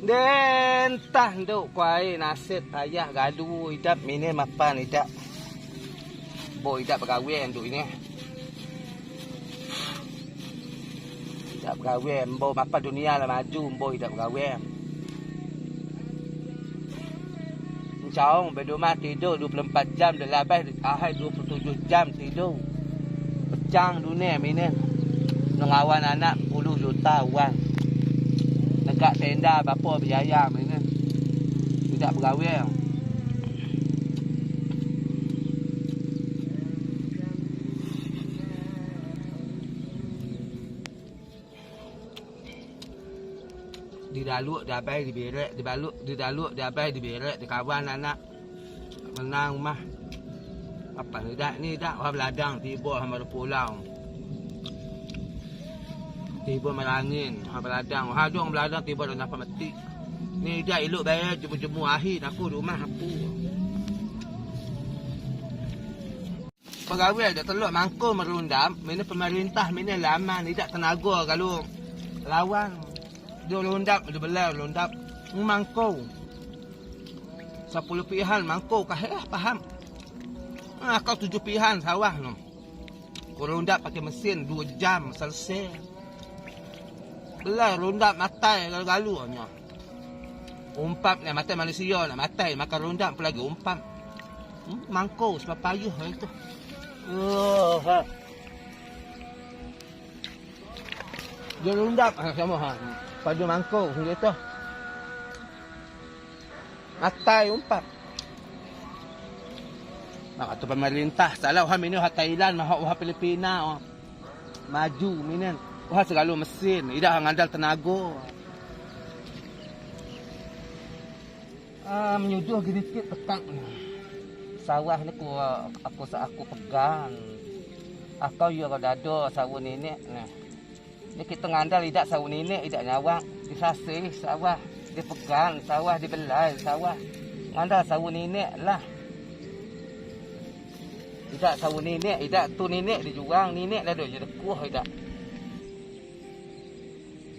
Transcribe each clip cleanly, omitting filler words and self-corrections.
Den tah nduk kuai nasib payah gaduh idap mine mapan idap. Bo idap bergawe nduk ini. Idap bergawe mbo mapan dunia lah maju mbo idap bergawe. Caung berdomah tidur 24 jam dah labas ahai 27 jam tidur. Pecang dunia mine. Mengawan anak 10 juta wang. Negak tenda bapa berjaya mine. Tidak bergawe. Di daluk di abai di berek, di baluk di daluk di abai di berek, di kawan anak menang rumah. Apa ni dak orang beladang tiba hamba pulau. Tiba merangin, orang beladang, orang beladang tiba dah nampak mati. Ni dak elok bayar jemu-jemu akhir aku rumah aku. Pegawai dak teluk mangkul merundam, mana pemerintah mana lama ni dak tenaga kalau lawan. Dia londap, dia belah londap. Mangkau. 10 pihan mangkau kah faham. Kau 7 pihan sawah no. Kau londap pakai mesin 2 jam selesai. Belah londap matai galu-galunya. Umpap ni matai Malaysia nak matai makan londap pun lagi umpap. Mangkau sebab payah itu. Dia londap sama ha. Pada mangkuk macam tu. Matai umpat. Nak kata pemerintah salah orang ini orang Thailand, orang Filipina, maju minen. Orang segala mesin, tidak ngandal tenaga. Menyuduh sedikit petang. Sawah ni aku pegang. Aku ya ada sawah nenek ni. Ni kita ngandal tidak sawah nenek, tidak nyawang. Disasih sawah, dipegang sawah, dibelai sawah. Ngandal sawah nenek lah. Tidak sawah nenek, tidak tu nenek dijuang, nenek dah jadi kuah tidak.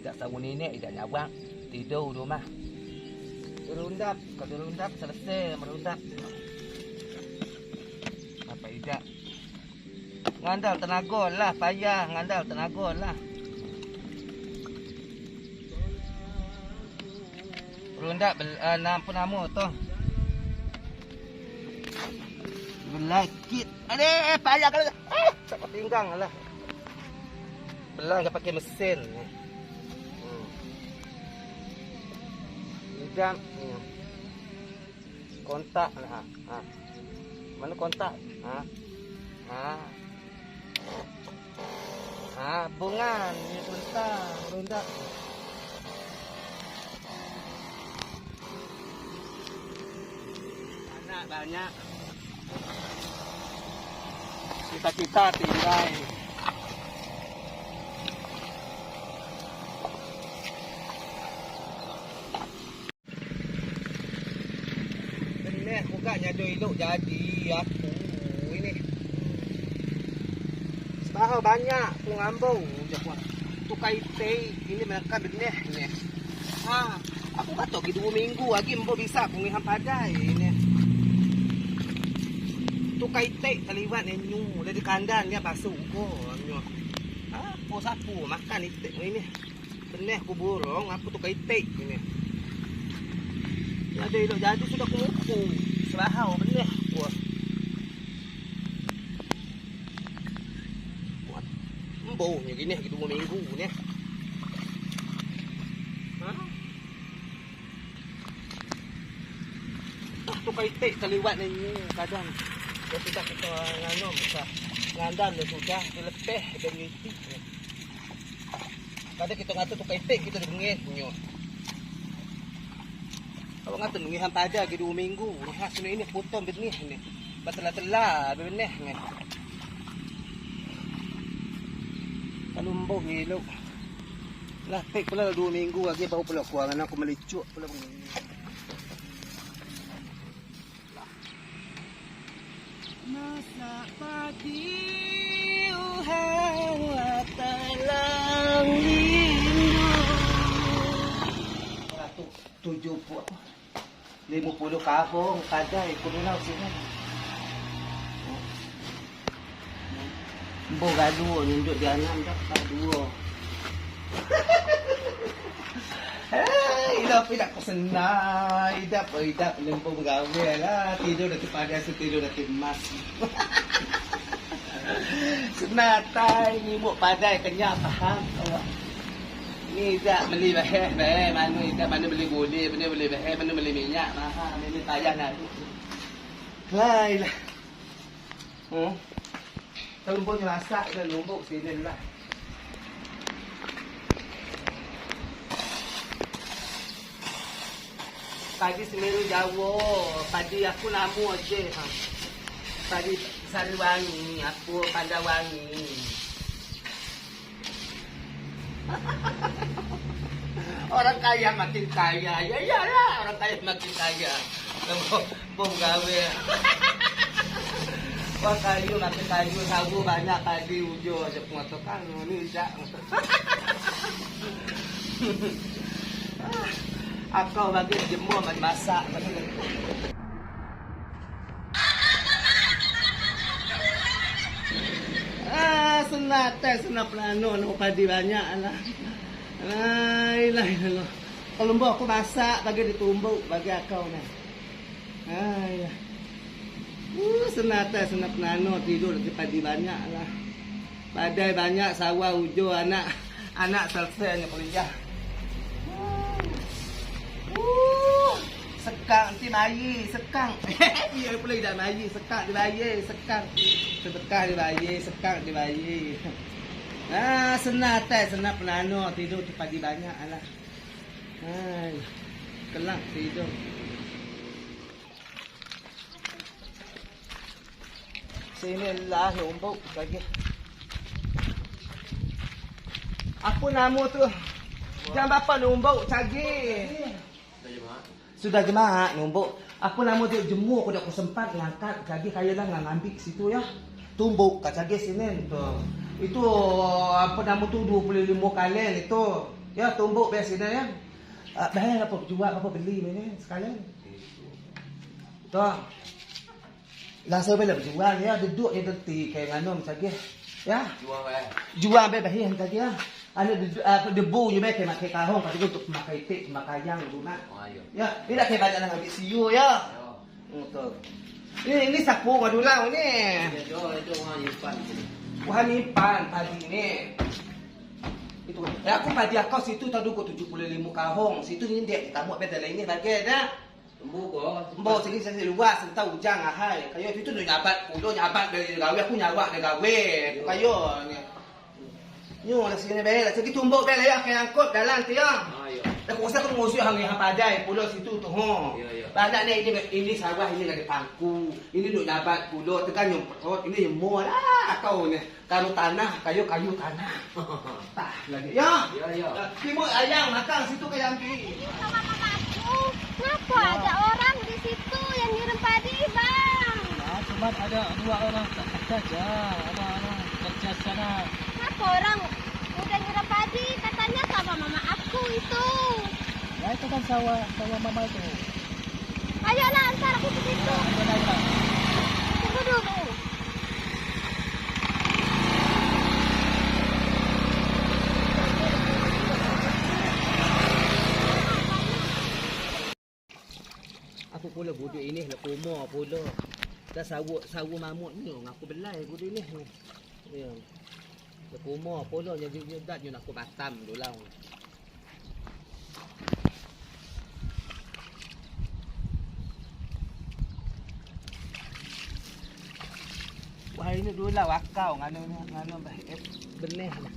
Tidak sawah nenek, tidak nyawang. Tidur rumah. Merundap, kalau merundap selesai merundap. Apa tidak? Ngandal tenaga lah, payah ngandal tenaga lah. Merundap apa nama tu? Belakit. Aduh, payah kalau tak pinggang lah. Belang dia pakai mesin. Jam kontak lah. Mana kontak? Bungan ni sebentar rundak. Anak banyak. Cita-cita tinggal. Bukannya ada elok jadi aku ini. Sebab banyak pengambau tukai teh ini mereka benih ni. Aku kata ke 2 minggu lagi embo bisa pengihan padai ini. Tukai teh terlibat nyu dari kandang dia basuh ko nyu. Aku sapu makan itik ini. Benih ku burung aku tukai teh ini. Ada elok jadi sudah kuku. Selahau benih buat embohnya gini 2 minggu ni. Tukai tek terlibat ni kadang dia tidak kita nganom sah ngandam dia sudah dilepeh dari itik. Kadang kita ngata tukai tek kita dengeh punya. Kalau ngata nungihan pada ke 2 minggu. Hasil ini potong benih ni. Batela-tela benih ni. Kalau mboh ngilok. Lah tek pula 2 minggu lagi baru pula kuangan aku melicuk pula begini. Masa pagi uhang telang rindu. 50 kahong kadai kuno sini. Bo gaduh nunduk di anam dah dua. Idap kesenai, idap lempung gawe lah. Tidur nanti pada tidur nanti emas. Senatai ni buat padai kenyap faham awak. Ni tak beli bahan, mana beli gula, mana beli bahan, mana beli minyak, mahal, ini payah nak. Lailah. Lumbuk ni masak dah lumbuk sini lah. Padi Semeru Jawa, padi aku namu aje ha. Padi Sariwangi, aku Pandawangi. Orang kaya makin kaya. Ya iyalah, orang kaya makin kaya. Bom gawe. Wah kayu makin kayu, sagu banyak padi ujo aja pengotokan ni jak. Akau bagi jemur masak. Senat pelano nak padi banyak lah. Ilah. Kalau mbak aku masak bagi ditumbuk bagi akau ni. Ilah. Senat pelano tidur di padi banyak lah. Padai banyak sawah ujo anak selesai ni kuliah. Sekang nanti bayi, sekang. Dia pula dah bayi, sekang dia bayi, sekang. Sedekah dia bayi, sekang dia bayi. Senat pelano tidur di padi banyak alah. Kelak tidur. Sini lah lombok lagi. Apa nama tu? Jam berapa lombok cagi? Sudah jemaah nombok. Apa nama dia jemur aku dah aku sempat ngangkat cagi kaya lah ngambil situ ya. Tumbuk kat cagi sini tu. Itu apa nama tu 25 kalen itu. Ya tumbuk biasa sini ya. Bayar apa jual apa beli ni sekalian. Tu. Langsung bela berjual ya duduk ni deti kayak nganom cagi. Ya. Jual bayar cagi ya. Ada debu je baik makai kahong kasi untuk makai tik makayang rumah. Ya, tidak kayak banyak nak ambil siu ya. Betul. Ini sapu madulang ni. Itu Wah nyimpan padi ni. Itu. Ya aku padi aku situ tadi aku 75 kahong. Situ ni dia kita buat beda lain ni bagi dah. Embo sini saya luas entah ujang ahai. Kayo itu tu nyabat, pudo nyabat dari gawe aku nyawak dari gawe. Kayo ni. Nyo lah sini bela, segi tumbuk bela ya kaya angkut dalam tu ya. Dah kuasa aku ngusuk hang padai pulau situ tu ho. Banyak ni ini sawah ini ada pangku. Ini duk dapat pulau tekan yang perut ini yang mual kau ni. Kayu tanah, kayu tanah. Tah lagi. Ya. Timur ayam makan situ ke Yampi. Sama mamaku. Kenapa ada orang di situ yang ngirim padi, Bang? Cuma ada 2 orang saja. Ada orang kerja sana. Kenapa orang udah ngirim padi katanya sama mama aku itu. Ya itu kan sawah mama itu. Ayolah antar aku ke situ. Tunggu dulu. Aku pula budak ini lah kumur pula. Dah sawu mamut ni aku belai budak ini. Ya. Lah kumur pula jadi dak nak aku Batam dulang. Wah ini dulu lah wakau ngano baik benih lah.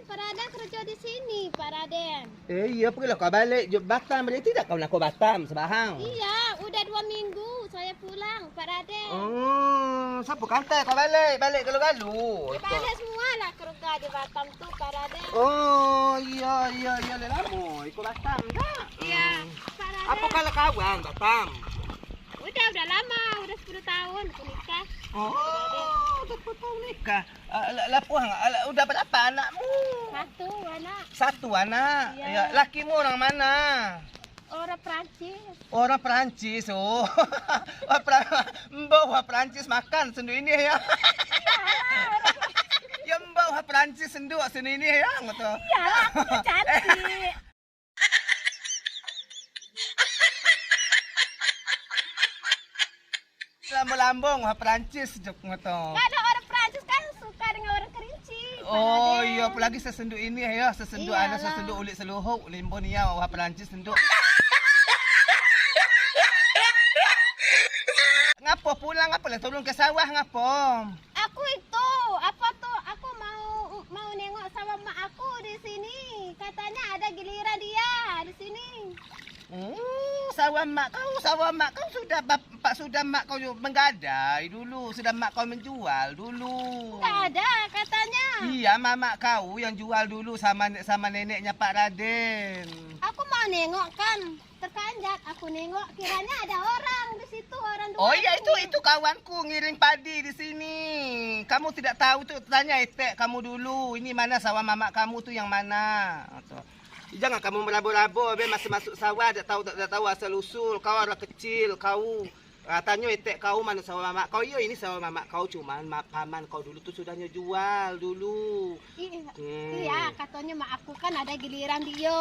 Pak Raden kerja di sini, Pak Raden. Iya pergilah kau balik Batam balik tidak kau nak kau Batam sebahang. Iya, udah 2 minggu saya pulang, Pak Raden. Oh, siapa kata kau balik galu-galu. Balik semua lah kerja di Batam tuh, Pak Raden. Oh, iya lama ikut Batam dah. Iya, Pak Raden. Apa kalau kawan Batam? Udah lama, udah 10 tahun aku nikah. Oh, udah 10 tahun nikah. Lapuang, udah berapa anakmu? 1 anak. 1 anak. Ya. Ya, lakimu orang mana? Orang Prancis. Orang Perancis. Oh. Mbak orang Perancis makan sendu ini ya. Ya mbak orang Perancis sendu sendu ini ya ngoto. Ya, aku tuh cantik. Lambung-lambung orang Perancis juk ngoto. Gak ada orang Prancis kan suka dengan orang kerinci. Oh Raden. iya apalagi sesendu ini ya, sesendu ada Iyalah. sesendu ulit seluhuk limbon ya orang Perancis sendu. Ngapo pulang apa lah turun ke sawah ngapo? Aku itu apa tuh? Aku mau nengok sama mak aku di sini. Katanya ada giliran dia di sini. Sawah mak kau sudah sudah mak kau menggadai dulu, sudah mak kau menjual dulu. Nggak ada katanya. Iya, mamak kau yang jual dulu sama neneknya Pak Raden. Aku mau nengok kan, terkanjak. Aku nengok kiranya ada orang di situ, orang Oh iya tuaku. itu kawanku ngiring padi di sini. Kamu tidak tahu tuh, tanya Etek kamu dulu. Ini mana sawah mamak kamu tuh yang mana? Jangan kamu merabo-rabo, be masih masuk sawah, tak tahu asal usul. Kau orang kecil, kau. Tanya Etek kau mana sawah mamak kau. Iya ini sawah mamak kau, cuman paman kau dulu tuh sudahnya jual dulu. Iya, katanya mak aku kan ada giliran dia.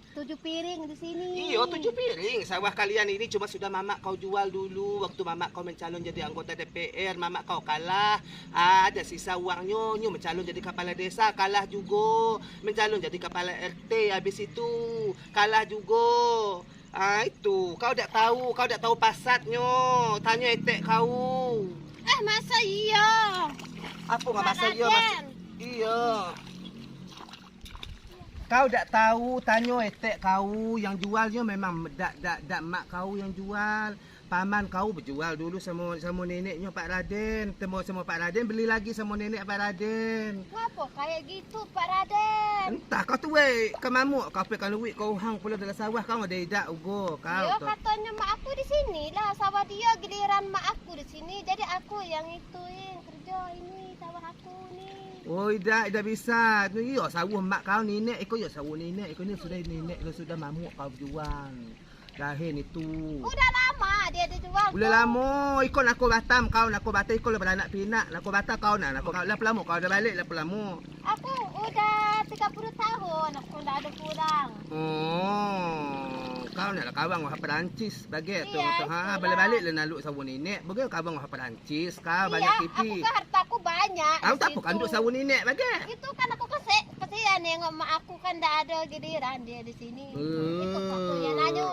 7 piring di sini. Iya 7 piring. Sawah kalian ini cuma sudah mamak kau jual dulu. Waktu mamak kau mencalon jadi anggota DPR, mamak kau kalah. Ada sisa uangnya, nyu mencalon jadi kepala desa, kalah juga. Mencalon jadi kepala RT, habis itu kalah juga. Itu kau tak tahu pasatnya. Tanya Etek kau. Masa iya? Apa nggak masa iya? Raden. Iya. Kau tak tahu, tanya Etek kau yang jualnya memang dak mak kau yang jual. Paman kau berjual dulu sama neneknya Pak Raden. Temu sama Pak Raden beli lagi sama nenek Pak Raden. Ngapa kayak gitu Pak Raden? Entah kau tu weh, kau mamuk kau pekan duit kau hang pula dalam sawah kau ada idak ugo kau. Ya Tu. katanya mak aku di sini lah, sawah dia giliran mak aku di sini. Jadi aku yang ituin kerja ini sawah aku nih. Oh idak bisa. Tu yo sawah mak kau nenek, ikut yo sawah nenek, ikut ni sudah nenek kau sudah mamuk kau jual. Dahin itu. Udah lama dia dijual. Udah tuh. lama ikut nak Batam kau nak Batam ikut lah beranak pinak nak Batam kau nak lah lama kau dah balik lah lama. Aku udah 30 tahun aku dah ada pulang. Oh, kau nak lah kawan orang Perancis bagi tu. Iya, Ha itulah. balik-balik lah naluk sawun nenek. Bagi kawan orang Perancis kau banyak Iya, pipi. aku kan hartaku banyak. Kau di tak apa situ. kanduk sawun nenek bagi. Itu kan aku kesian nengok mak aku kan dah ada giliran dia di sini. Itu aku yang nanya.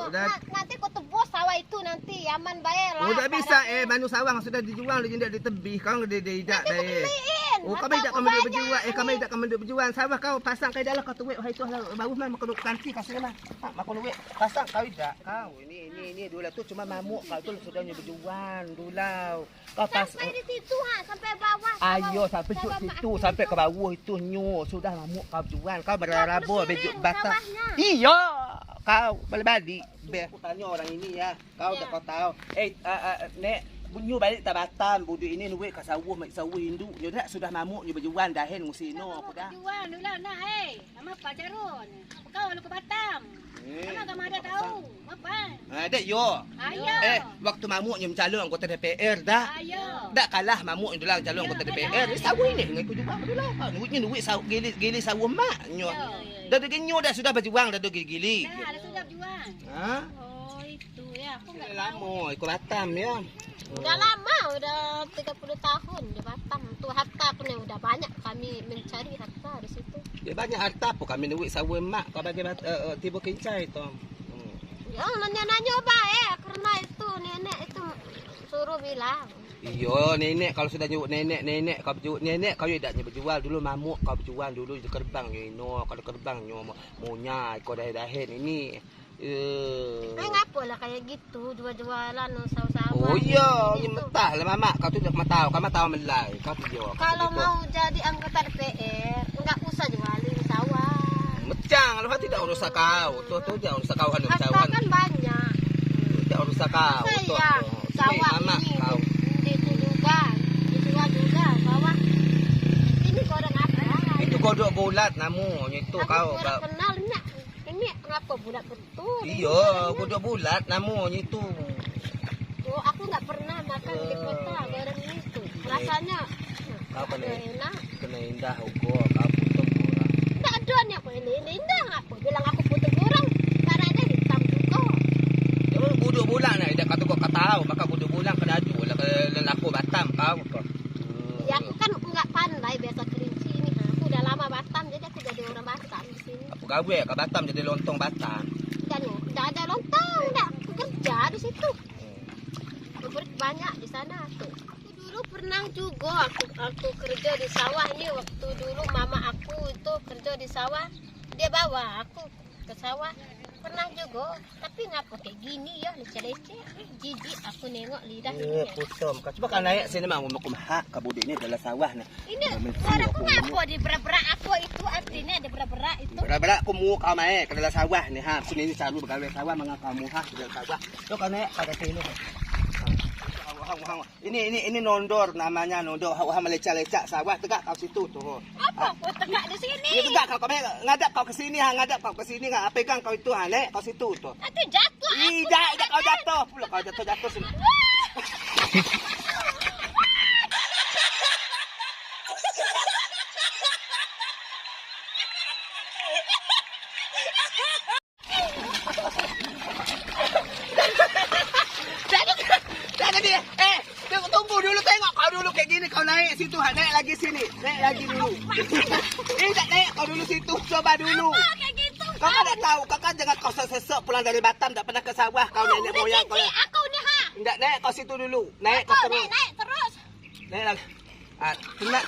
Nanti aku tebus sawah itu nanti aman bayar lah. Oh tak Pak bisa Raden. manu sawang sudah dijual dia tidak ditebih kau dia tidak Nanti aku dah. beliin. Oh kau Harta tidak aku kamu banyak berjual kau ni. tidak kamu berjual sawah kau pasang kau dalam kau tuwek itu baru mah makan kanti kasih lah. Makan tuwek pasang kau tidak kau ini dulu tu cuma mamuk kau tu sudah berjual dulau. Kau pas Sampai di situ sampai bawah. ayo sampai sawah mak situ aku sampai tu. ke bawah itu nyu sudah mamuk kau jual kau berarabo bersihin bejuk batang. sawahnya. Iya kau balik-balik. Aku tanya orang ini ya. Kau Ya. dah kau tahu. Nek bunyu balik Tabatan budu ini nuwe ka sawah mak sawah Hindu. Nyo dak sudah mamuk nyo berjual dahen musino aku dah. Jual dulu nak nama Pak Jarun. Kau lu ke Batam. Mana kamu ada tahu? Apa? Ada yo. Ayo. Waktu mamuk nyo mencalon anggota DPR dah. Ayo. Dak kalah mamuk nyo dalam calon anggota DPR. Sawah ini ngai ku juga dulu. Duit sawah gili sawah mak nyo. Dah genyo dah sudah berjuang dah gili. Nah, ada sudah jual. Ha? Oh, itu ya. Aku enggak tahu. Lama ikut Batam ya. Udah lama, udah 30 tahun di Batam. Tuh harta pun yang udah banyak kami mencari harta di situ. Dia banyak harta apa kami duit sawah mak kau bagi tiba kincai tu. Ya nanya-nanya baik karena itu nenek itu suruh bilang. Iyo nenek kalau sudah nyebut nenek kau berjual nenek kau tidak berjual dulu mamuk kau berjual dulu di kerbang nyo kalau kerbang nyo maunya kau dahen ini. Ngapa lah kayak gitu jual-jualan sawah-sawah. Oh iya, Gitu. mentah lah mamak kau tu dah tahu kau tahu melai kau tu yo. Kalau mau jadi anggota DPR enggak usah jualin sawah. mecang lu tidak urusan kau tu dia urusan kau anu Harta cawan. kan banyak. Tidak urusan kau tu. Saya sawah mamak ini kau. itu juga dijual juga sawah. Ini kodok apa? Itu kodok bulat namu itu Aku kau. kurang kenal ini ngapa bulat betul. Iya, kudu bulat namanya itu. Oh, aku nggak pernah makan di kota goreng itu. Rasanya Kau kena enak. kena indah hugo, kau potong kurang. Nggak ada nih aku ini indah aku bilang aku putih kurang. Caranya hitam juga. Ya kudu bulat nah, ida kata kau tahu, maka kudu bulat kena adu lah kalau aku Batam kau. Ya aku kan nggak pandai biasa kerinci ini. Aku udah lama Batam jadi aku jadi orang Batam di sini. Aku gawe ke Batam jadi lontong Batam. Dan nggak ada lontong, nggak aku kerja di situ. Berit banyak di sana tuh. Aku dulu pernah juga aku kerja di sawah ini waktu dulu mama aku itu kerja di sawah. Dia bawa aku ke sawah. Pernah juga, tapi ngapa kayak gini ya leceh-leceh. Jijik aku nengok lidah ini. Putom. Kau coba kan naik sini mah mau kumah ke budi ini adalah sawah nah. Ini suaraku ngapa di berak-berak aku itu artinya ada berak-berak itu. Berak-berak aku mau kau naik ke dalam sawah nih ha. Sini ini caru begawe sawah mangga kamu ha ke dalam sawah. Coba kau naik ke sini. Ini nondor namanya nondor. Hau melecak-lecak sawah tegak kau situ tuh. Apa kau tegak di sini? Ini tegak kau ngadap kau ke sini ha, ngadap kau ke sini ha. Pegang kau itu ha, nek kau situ tuh. Nanti jatuh aku. Tidak kau jatuh. Pula kau jatuh sini. Jangan dia. Tunggu dulu tengok kau dulu kayak gini kau naik situ ha, naik lagi sini. Naik lagi dulu. Tak naik kau dulu situ. Coba dulu. Kayak gitu. Kau kan tak tahu, kau kan jangan kau sesek pulang dari Batam tak pernah ke sawah kau nenek moyang kau. Aku nih ha. Tidak naik kau situ dulu. Naik kau terus. Naik terus. Naik lagi.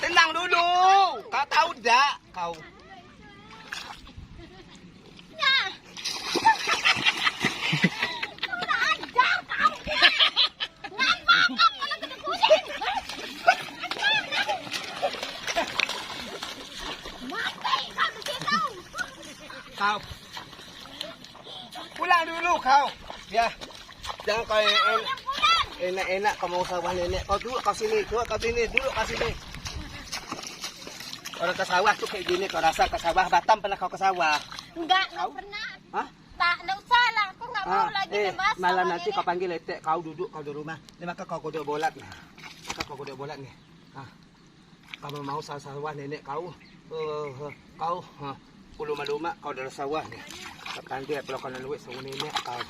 Tenang dulu. Kau tahu tak kau? Ya. Kurang ajar kau. Ngapa kau kalau kena kucing? Mati kau di situ. Kau. Pulang dulu kau. Ya. Jangan kau enak-enak kau mau sawah nenek. Kau duduk kau sini. Duduk kau sini. Duduk kau sini. Orang ke sawah tuh kayak gini. Kau rasa ke sawah Batam pernah kau ke sawah? Enggak pernah. Hah? Tak usah lah. Aku nggak mau lagi membahas malam sama nanti nenek. kau panggil letek. Kau duduk kau di rumah. Ini maka kau kodok bolat. Maka kau kodok bolat nih. Kau mau sawah nenek kau. Kau. Luma-luma kau dalam sawah nih. Kau panggil kalau kau nak duit sama nenek kau.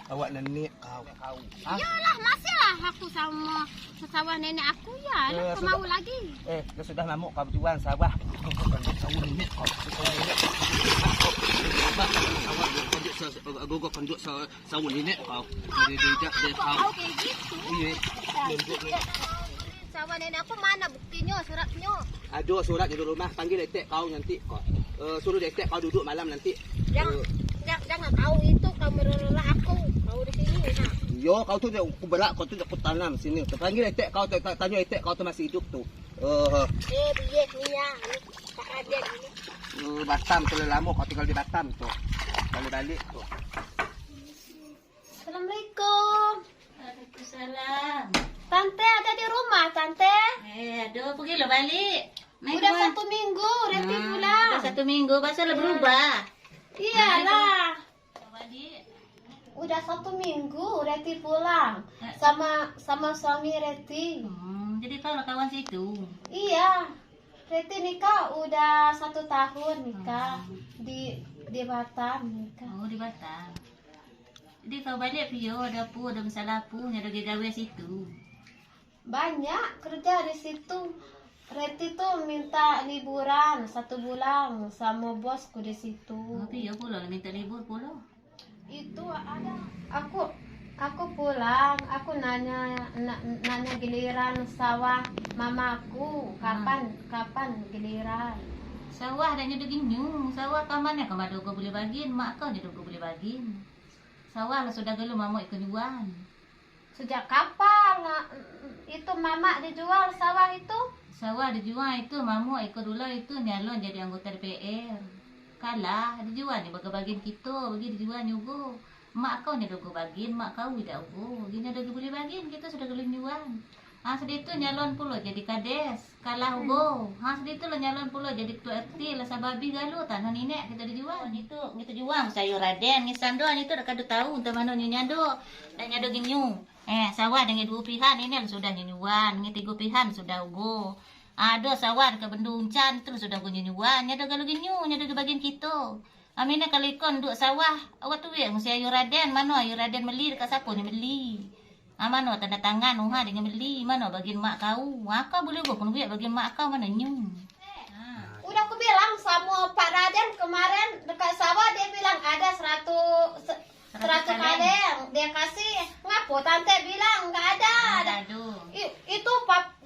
Awak nenek kau. Iyalah, masih lah aku sama sawah nenek aku ya. Aku mau lagi. Kau sudah mamuk kau berjuang sawah. Kau kandung sawah nenek kau. Aku kandung sawah nenek kau. Dia kau. Kayak gitu. Iya. Sawah nenek aku mana buktinya, suratnya? Ada surat di rumah. Panggil letek kau nanti kau. Suruh letek kau duduk malam nanti. Jangan kau itu kau merela aku. Kau di sini. Nah. Yo, kau tu aku berak, kau tu aku tanam sini. Panggil letek kau, tanya letek kau tu masih hidup tu. Biye Mia, tak ada ini. Batam tu lama kau tinggal di Batam tu. Balik tu. Assalamualaikum. Waalaikumsalam. Tante ada di rumah, Tante. Aduh, pergi lo balik. Udah 1 minggu, Reti pulang. Udah 1 minggu, pasal lo berubah. Iyalah. Balik. Udah 1 minggu Reti pulang sama suami Reti. Jadi kau lah kawan situ. Iya. Reti nikah udah 1 tahun nikah di Batam nikah. Oh, di Batam. Jadi kau balik Pio, ada masalah apa, ada gawe situ. Banyak kerja di situ. Reti tuh minta liburan 1 bulan sama bosku di situ. Oh, Pio pula minta libur pula. Itu ada. Aku pulang, aku nanya giliran sawah mamaku kapan giliran. Sawah dah nyudah ginyu, sawah kamarnya kau ada kau boleh bagiin, mak kau nyudah kau boleh bagiin. Sawah lah sudah gelu mama ikut jual. Sejak kapan itu mama dijual sawah itu? Sawah dijual itu mama ikut dulu itu nyalon jadi anggota DPR. Kalah dijual ni bagi-bagiin kita, bagi dijual nyugo. Mak kau nyudah kau bagiin, mak kau tidak ugo. Gini ada boleh bagiin kita sudah gelu jual. Sedih tu nyalon pula jadi kades. Kalah ugo. Sedih tu lah nyalon pula jadi ketua RT lah sababi galu tanah nenek kita dijual. Kita jual sayur Raden. Ni sando ni tu dah kadu tahu entah mana ni nyado. Dan nyado ginyu. Sawah dengan 2 pihan ini sudah nyunyuan. Dengan 3 pihan sudah ugo. Ada sawah ke bendung can tu sudah ugo nyunyuan. Nyado galu ginyu. Nyado ke bagian kita. Amina kalau ikon duk sawah. Awak tu ya sayur Raden. Mana sayur Raden beli dekat siapa ni beli. Mana tanda tangan uha dengan beli. Mana bagian mak kau. Kau boleh buat pun bagian mak kau mana nyum. Udah aku bilang sama Pak Raden kemarin dekat sawah dia bilang ada 100 kaleng dia kasih. Ngapo tante bilang enggak ada. Itu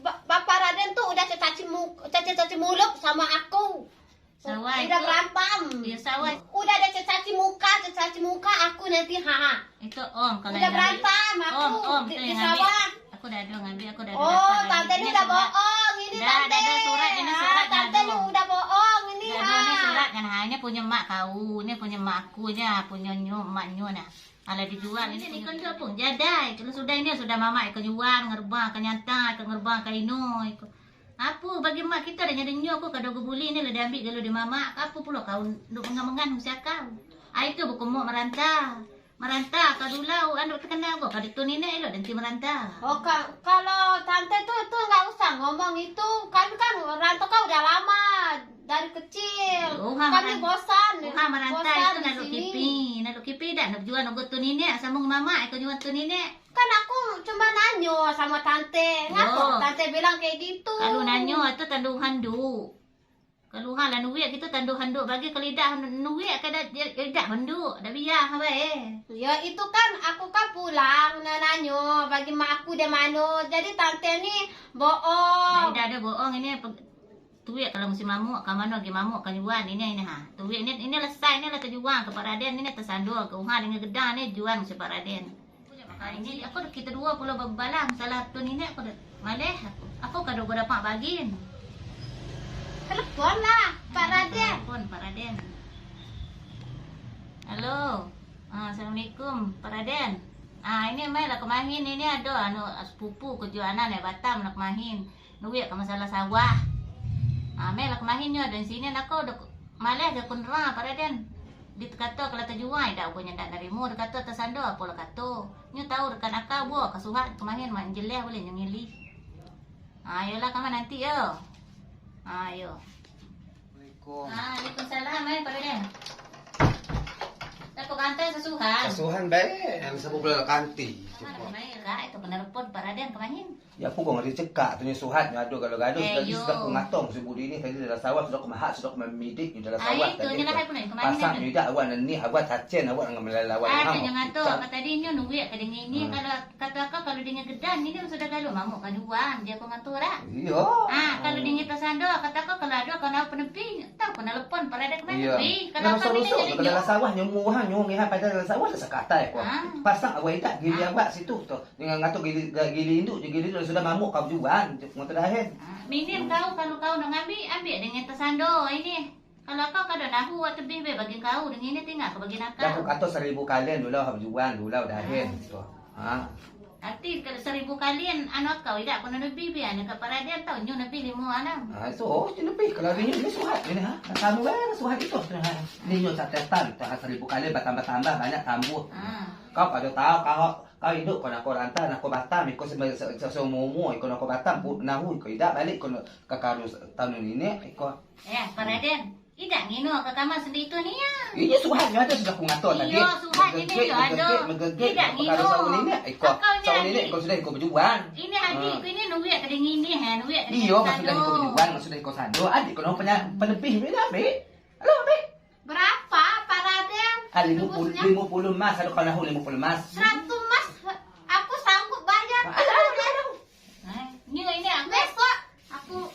Bapak Raden tuh udah caci mulut sama aku. Sawah udah berantem. Ya sawah. Udah ada caci muka aku nanti Itu om kalau udah berantem aku di sawah. Aku dah ada ngambil aku dah ada. Oh, tante ini udah bohong ini tante. Ada surat ini surat tante ini udah bohong ini Ini surat kan ini punya mak kau, ini punya mak aku nya, punya mak nyu nah. Kalau dijual ini ikon pun jadai. Kalau sudah ini sudah mama ikon jual ngerbang kenyata ikon ngerbang kaino ikon. Apa bagi mak kita dah nyadeng nyu aku kado gubuli ni lah dia ambil kalau di mama apa pula kau duk mengang-mengan usia kau. Itu buku mau merantau kadulau anu terkenal kok kado tu nenek elok nanti merantau. Oh kalau tante tuh nggak usah ngomong itu kan rantau kau udah lama dari kecil. Kami bosan. Merantau itu nak kipi dah nak jual nak tu nenek sambung mama ikut jual tu nenek. Kan aku cuma nanyo sama tante. Ngapa tante bilang kayak gitu? Kalau nanyo itu tandu handuk. Kalau lah nuwek kita tandu handuk bagi kelidah nuwek kada lidah handuk. Dah biar apa Ya itu kan aku kan pulang nanyo bagi mak aku de mano. Jadi tante ni bohong. Dah ada bohong ini tuwek kalau musim mamuk ka mano gi mamuk kan jual ini tuwek ini lesai ini lah terjual ke Pak Raden ini tersandul ke uha dengan gedang ni jual musim Pak Raden. Ini aku kita dua pula berbalang salah tu nenek aku maleh aku kado gua dapat bagian. Telepon lah Pak Raden. Telepon Pak Raden. Halo. Assalamualaikum Pak Raden. Ini mai lah kemahin ini ada anu sepupu kejuanan Batam nak kemahin. Nuwek ke masalah sawah. Mai lah kemahinnya dan sini aku udah maleh ke kunra Pak Raden. Dia kata kalau terjual dah aku nyandak dari mu dia kata tersando apa lah kata nyu tahu rekan akak buat kasuhat kemahin mak jeleh boleh nyengili. Ayolah kamu nanti yo. Ayo. Assalamualaikum. Waalaikumsalam Pak Raden. Aku kantai sesuhan. Kasuhan baik yang sabu bola kanti. Mai lah itu penelepon Pak Raden kemahin. Ya aku gong dicekak tu ni suhat ngado gado-gado sudah aku ngatong si budi ni tadi dalam sawah sudah aku mahat sudah aku memidik di dalam sawah Itu nyelah pun kemahin. Pasang ni dak awak ni awak cacen awak dengan melalawan Ada yang ngato kata dia nyu nuwek ke dengan ini kalau kata akak kalau dengan gedan ini sudah galu mamuk kaduan dia aku ngatur dah. Iya. Kalau dengan tersando kata akak kalau ada kena penepi tahu kena telepon Pak Raden kemahin. Kalau kami ni jadi dalam sawah nyumuhan nyungihan pada dalam sawah dah sakatai aku. Pasang awak tak gili awak situ tu dengan ngatur gili induk gili sudah mamuk kau jual ngotot dahen. Minim kau kalau kau nak ambil dengan tersando ini. Kalau kau kada nahu atau lebih bagi kau dengan ini tinggal ke bagi nakal. Dah aku kata 1000 kalian dulu kau jual dulu dahen tu. Arti kalau 1000 kalian anak kau tidak pun lebih biar nak Pak Raden tahu nyu lebih 5 anak. Itu lebih kalau ni suhat ni kamu suhat itu. Ni nyu catatan 1000 kalian bertambah banyak tambah. Kau pada tahu kau hidup kau nak rantai nak Batam ikut semumu ikut nak Batam nahu ikut tidak balik kau ke karus tahun ini ikut. Pak Raden, tidak ngino ke kamar sendiri tu ni ya. Ini suhatnya ada sudah aku ngatur tadi. Iya suhat ini tu ada. Tidak ngino. Tahun ini ikut. Tahun ini ikut sudah ikut berjuang. Ini adik ini nuwek ke dengan ini nuwek. Iya sudah ikut berjuang sudah ikut sando adik kau punya penepih ni ambil. Halo ambil. Berapa Pak Raden? 50 mas ada kalau 50 mas. 100 mas aku sanggup bayar. Ini aku. Besok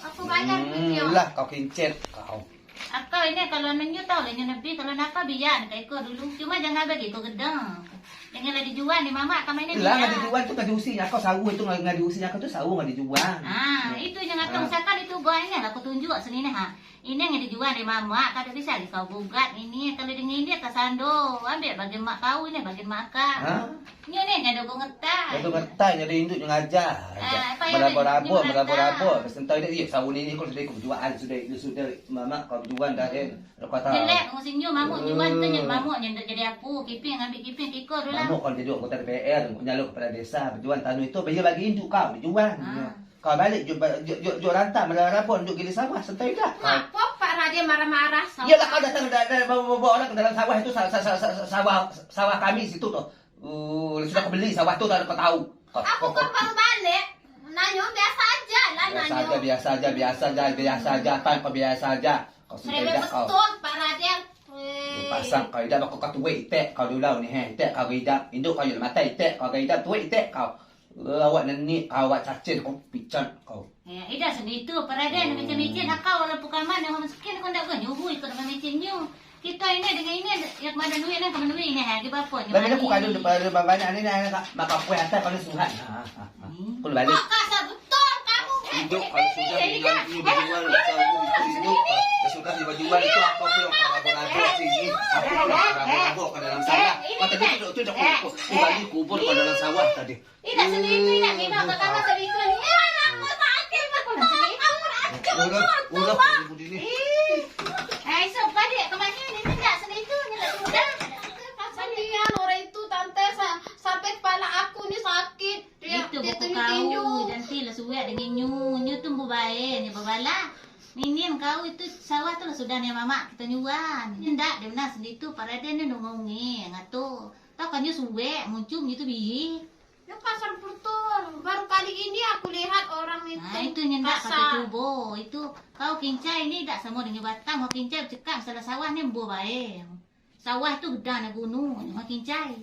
aku bayar video. Lah kau kincir kau. Akak ini kalau nanya tahu lah nabi kalau nakal biar nak ikut dulu. Cuma jangan bagi ikut gedang. Janganlah dijual ni mama kami ini. Lah nggak dijual tu nggak diusinya. Kau sawu itu nggak diusinya. Kau tu sawu nggak dijual. Itu jangan tahu misalkan itu kau ini aku tunjuk sini nih ha. Ini yang dijual di mama, kada bisa kau gugat ini kalau dengan ini kesando, ambil bagi mak kau ini bagi makan. Hah? Ini nih ada gua ngetai. Itu ngetai nyari induk ngajar. Berabo-rabo. Sentai dia sawun ini kalau sudah kejuaan sudah mama kau jual dah kan. Kata. Jelek musim nyu mamuk jual tu nyu mamuk yang jadi aku kiping ambil kiping kiko dulu lah. Mamuk kalau jadi anggota DPR nyalur kepada desa berjual tanah itu bagi bagi induk kau dijual. Kau balik jual rantah merapon untuk gili sawah sentai dah. Apa Pak Raden marah-marah? Iyalah kau datang bawa orang ke dalam sawah itu sawah kami situ tuh. Sudah kau beli sawah tuh kau tahu. Aku kan baru balik. Nanya biasa aja lah nanya. Biasa aja. Apa kau biasa aja? Kau sentai Serem dah kau. betul Pak Raden. Pasang kau idap kau katu itek kau dulu ni itek kau idap induk kau yang mata itek kau idap tu itek kau. Awak nenek awak cacing kau pican kau. Ya, ida sendiri tu peradan micin-micin kau walaupun bukan mana orang miskin kau ndak gak nyuhu ikut micin nyu. Kita ini dengan ini yang mana duit ni kau duit ni ha di bapa. Bagaimana aku kadu depan banyak ni maka aku yang atas kau ni suhat. Kau balik. Kasar betul kamu. Induk kalau sudah dengan ini berjual induk suka dijual itu apa pun yang kau abang sini. Aku abang ke dalam sawah. Kata dia tu dah kembali kubur ke dalam sawah tadi. Ida sendiri tu ida ni nak kata sendiri tu ni. Anakku sakit aku sendiri. Udah ini. So padik ke mana ni tidak sendiri tu ni lah sudah. Kasihan orang itu tante sampai kepala aku ni sakit. Itu buku kau nanti lah suat dengan nyu tumbuh baik ni babala. Ini kau itu sawah tu lah sudah ni mama kita nyuan. Ndak dia benar sendiri tu paraden ni nongongnya ngatu. Tahu kan dia suwe muncul gitu bihi. Ya kasar betul. Baru kali ini aku lihat orang itu. Nah itu nyendak kata cubo. Itu kau kincai ni tak sama dengan batang. Kau kincai cekap salah sawah ni mbo baik. Sawah tu gedah na gunung. Kau kincai.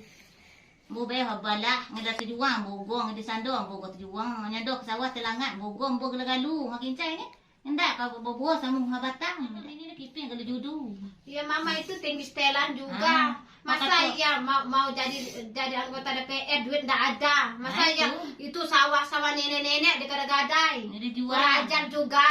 Mbo baik habalah. Ngada tujuan bogong di sandong bogo tujuan. Nyandok sawah telangat bogong bogo galu. Kau kincai ni. Nyendak kau bobo sama batang. Ini kiping kalau judu. Ya mama itu tinggi setelan juga. Masa ya mau jadi anggota DPR duit ndak ada. Masa ya itu sawah-sawah nenek-nenek digadai. Dijual. Belajar juga.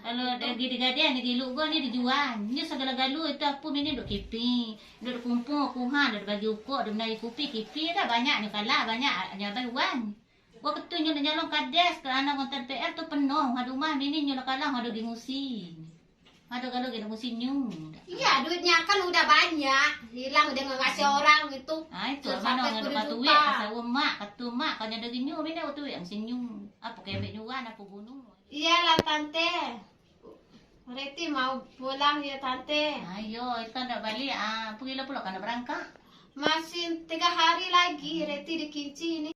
Kalau lagi digadai ni diluk gua ni dijual. Ni segala galu itu apa ini duk kiping. Duk kumpul kuhan duk bagi ukok duk menari kupi kiping dah banyak ni kalah banyak nyabai wan. Gua ketunjuk nyalong kades kerana anggota DPR tu penuh. Hadu mah ini nyolong kalah hadu di musim. Hadu kalau kita musim nyu. Iya duitnya kan udah banyak. Hilang udah ngasih orang itu. Ah itu mana ngadu katuwe asa mak katu mak kanya daging nyu bina tu yang sinyu. Apa kebek nyuan apa gunung. Iyalah tante. Reti mau pulang ya tante. Ayo itu ndak balik pergi lah pula kana berangkat. Masih 3 hari lagi Reti di Kinci ini.